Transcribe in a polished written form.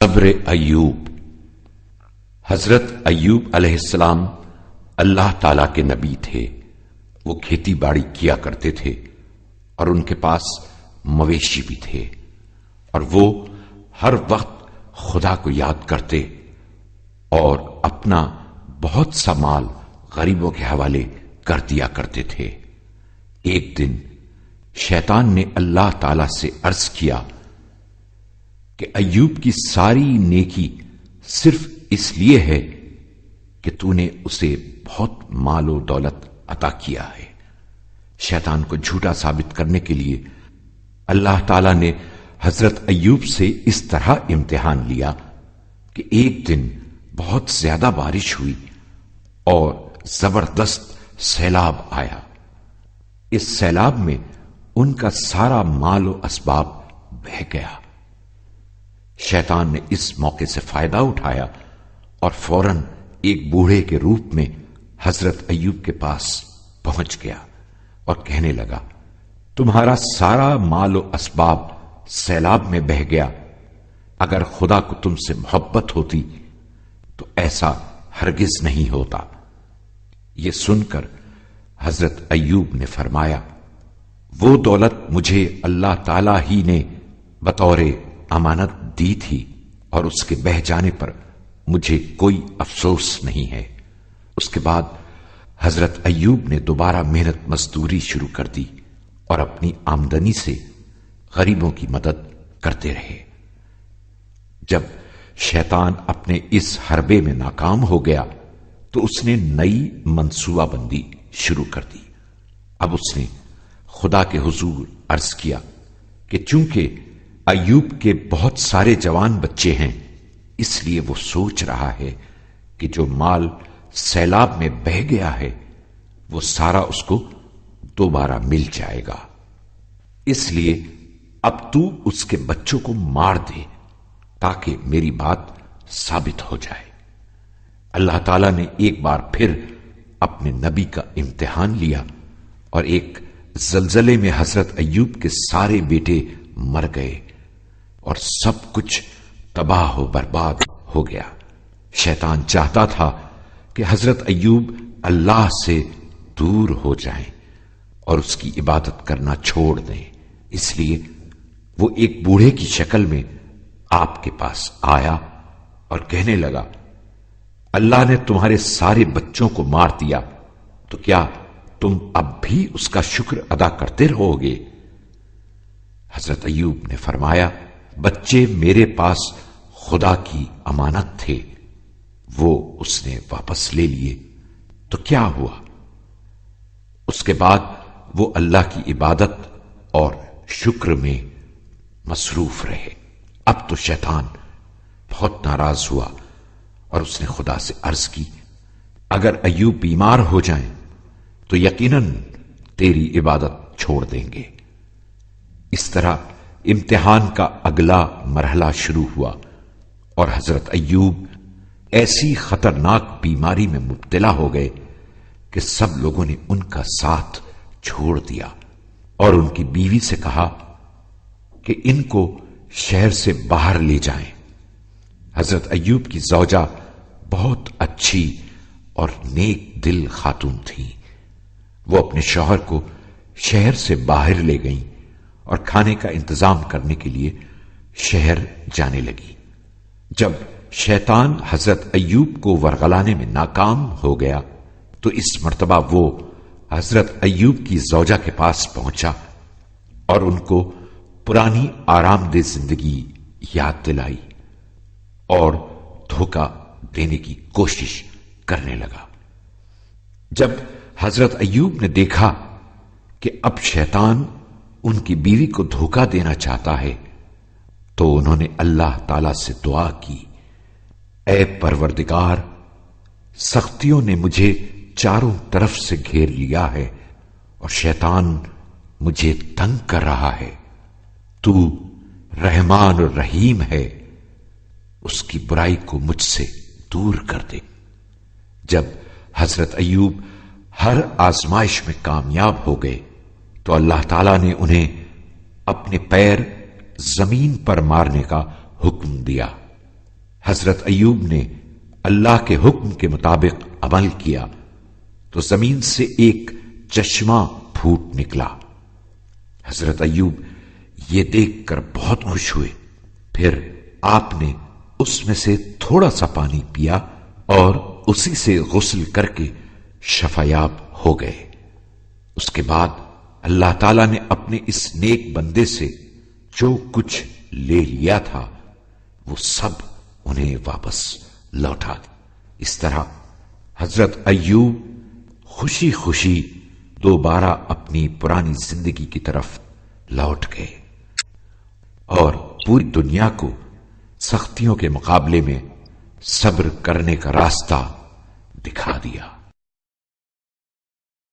صبر ایوب۔ حضرت ایوب علیہ السلام اللہ تعالی کے نبی تھے۔ وہ کھیتی باڑی کیا کرتے تھے اور ان کے پاس مویشی بھی تھے، اور وہ ہر وقت خدا کو یاد کرتے اور اپنا بہت سا مال غریبوں کے حوالے کر دیا کرتے تھے۔ ایک دن شیطان نے اللہ تعالی سے عرض کیا کہ ایوب کی ساری نیکی صرف اس لیے ہے کہ تو نے اسے بہت مال و دولت عطا کیا ہے۔ شیطان کو جھوٹا ثابت کرنے کے لیے اللہ تعالی نے حضرت ایوب سے اس طرح امتحان لیا کہ ایک دن بہت زیادہ بارش ہوئی اور زبردست سیلاب آیا۔ اس سیلاب میں ان کا سارا مال و اسباب بہہ گیا۔ شیطان نے اس موقع سے فائدہ اٹھایا اور فوراً ایک بوڑھے کے روپ میں حضرت ایوب کے پاس پہنچ گیا اور کہنے لگا، تمہارا سارا مال و اسباب سیلاب میں بہہ گیا، اگر خدا کو تم سے محبت ہوتی تو ایسا ہرگز نہیں ہوتا۔ یہ سن کر حضرت ایوب نے فرمایا، وہ دولت مجھے اللہ تعالی ہی نے بطور امانت دی تھی اور اس کے بہہ جانے پر مجھے کوئی افسوس نہیں ہے۔ اس کے بعد حضرت ایوب نے دوبارہ محنت مزدوری شروع کر دی اور اپنی آمدنی سے غریبوں کی مدد کرتے رہے۔ جب شیطان اپنے اس حربے میں ناکام ہو گیا تو اس نے نئی منصوبہ بندی شروع کر دی۔ اب اس نے خدا کے حضور عرض کیا کہ چونکہ ایوب کے بہت سارے جوان بچے ہیں، اس لیے وہ سوچ رہا ہے کہ جو مال سیلاب میں بہہ گیا ہے وہ سارا اس کو دوبارہ مل جائے گا، اس لیے اب تو اس کے بچوں کو مار دے تاکہ میری بات ثابت ہو جائے۔ اللہ تعالیٰ نے ایک بار پھر اپنے نبی کا امتحان لیا اور ایک زلزلے میں حضرت ایوب کے سارے بیٹے مر گئے اور سب کچھ تباہ و برباد ہو گیا۔ شیطان چاہتا تھا کہ حضرت ایوب اللہ سے دور ہو جائیں اور اس کی عبادت کرنا چھوڑ دیں، اس لیے وہ ایک بوڑھے کی شکل میں آپ کے پاس آیا اور کہنے لگا، اللہ نے تمہارے سارے بچوں کو مار دیا تو کیا تم اب بھی اس کا شکر ادا کرتے رہو گے؟ حضرت ایوب نے فرمایا، بچے میرے پاس خدا کی امانت تھے، وہ اس نے واپس لے لیے تو کیا ہوا؟ اس کے بعد وہ اللہ کی عبادت اور شکر میں مصروف رہے۔ اب تو شیطان بہت ناراض ہوا اور اس نے خدا سے عرض کی، اگر ایوب بیمار ہو جائیں تو یقیناً تیری عبادت چھوڑ دیں گے۔ اس طرح امتحان کا اگلا مرحلہ شروع ہوا اور حضرت ایوب ایسی خطرناک بیماری میں مبتلا ہو گئے کہ سب لوگوں نے ان کا ساتھ چھوڑ دیا اور ان کی بیوی سے کہا کہ ان کو شہر سے باہر لے جائیں۔ حضرت ایوب کی زوجہ بہت اچھی اور نیک دل خاتون تھی۔ وہ اپنے شوہر کو شہر سے باہر لے گئیں اور کھانے کا انتظام کرنے کے لیے شہر جانے لگی۔ جب شیطان حضرت ایوب کو ورغلانے میں ناکام ہو گیا تو اس مرتبہ وہ حضرت ایوب کی زوجہ کے پاس پہنچا اور ان کو پرانی آرام دہ زندگی یاد دلائی اور دھوکہ دینے کی کوشش کرنے لگا۔ جب حضرت ایوب نے دیکھا کہ اب شیطان ان کی بیوی کو دھوکہ دینا چاہتا ہے تو انہوں نے اللہ تعالی سے دعا کی، اے پروردگار، سختیوں نے مجھے چاروں طرف سے گھیر لیا ہے اور شیطان مجھے تنگ کر رہا ہے، تو رحمان اور رحیم ہے، اس کی برائی کو مجھ سے دور کر دے۔ جب حضرت ایوب ہر آزمائش میں کامیاب ہو گئے تو اللہ تعالیٰ نے انہیں اپنے پیر زمین پر مارنے کا حکم دیا حضرت ایوب نے اللہ کے حکم کے مطابق عمل کیا تو زمین سے ایک چشمہ پھوٹ نکلا۔ حضرت ایوب یہ دیکھ کر بہت خوش ہوئے۔ پھر آپ نے اس میں سے تھوڑا سا پانی پیا اور اسی سے غسل کر کے شفایاب ہو گئے۔ اس کے بعد اللہ تعالی نے اپنے اس نیک بندے سے جو کچھ لے لیا تھا وہ سب انہیں واپس لوٹا دیا۔ اس طرح حضرت ایوب خوشی خوشی دوبارہ اپنی پرانی زندگی کی طرف لوٹ گئے اور پوری دنیا کو سختیوں کے مقابلے میں صبر کرنے کا راستہ دکھا دیا۔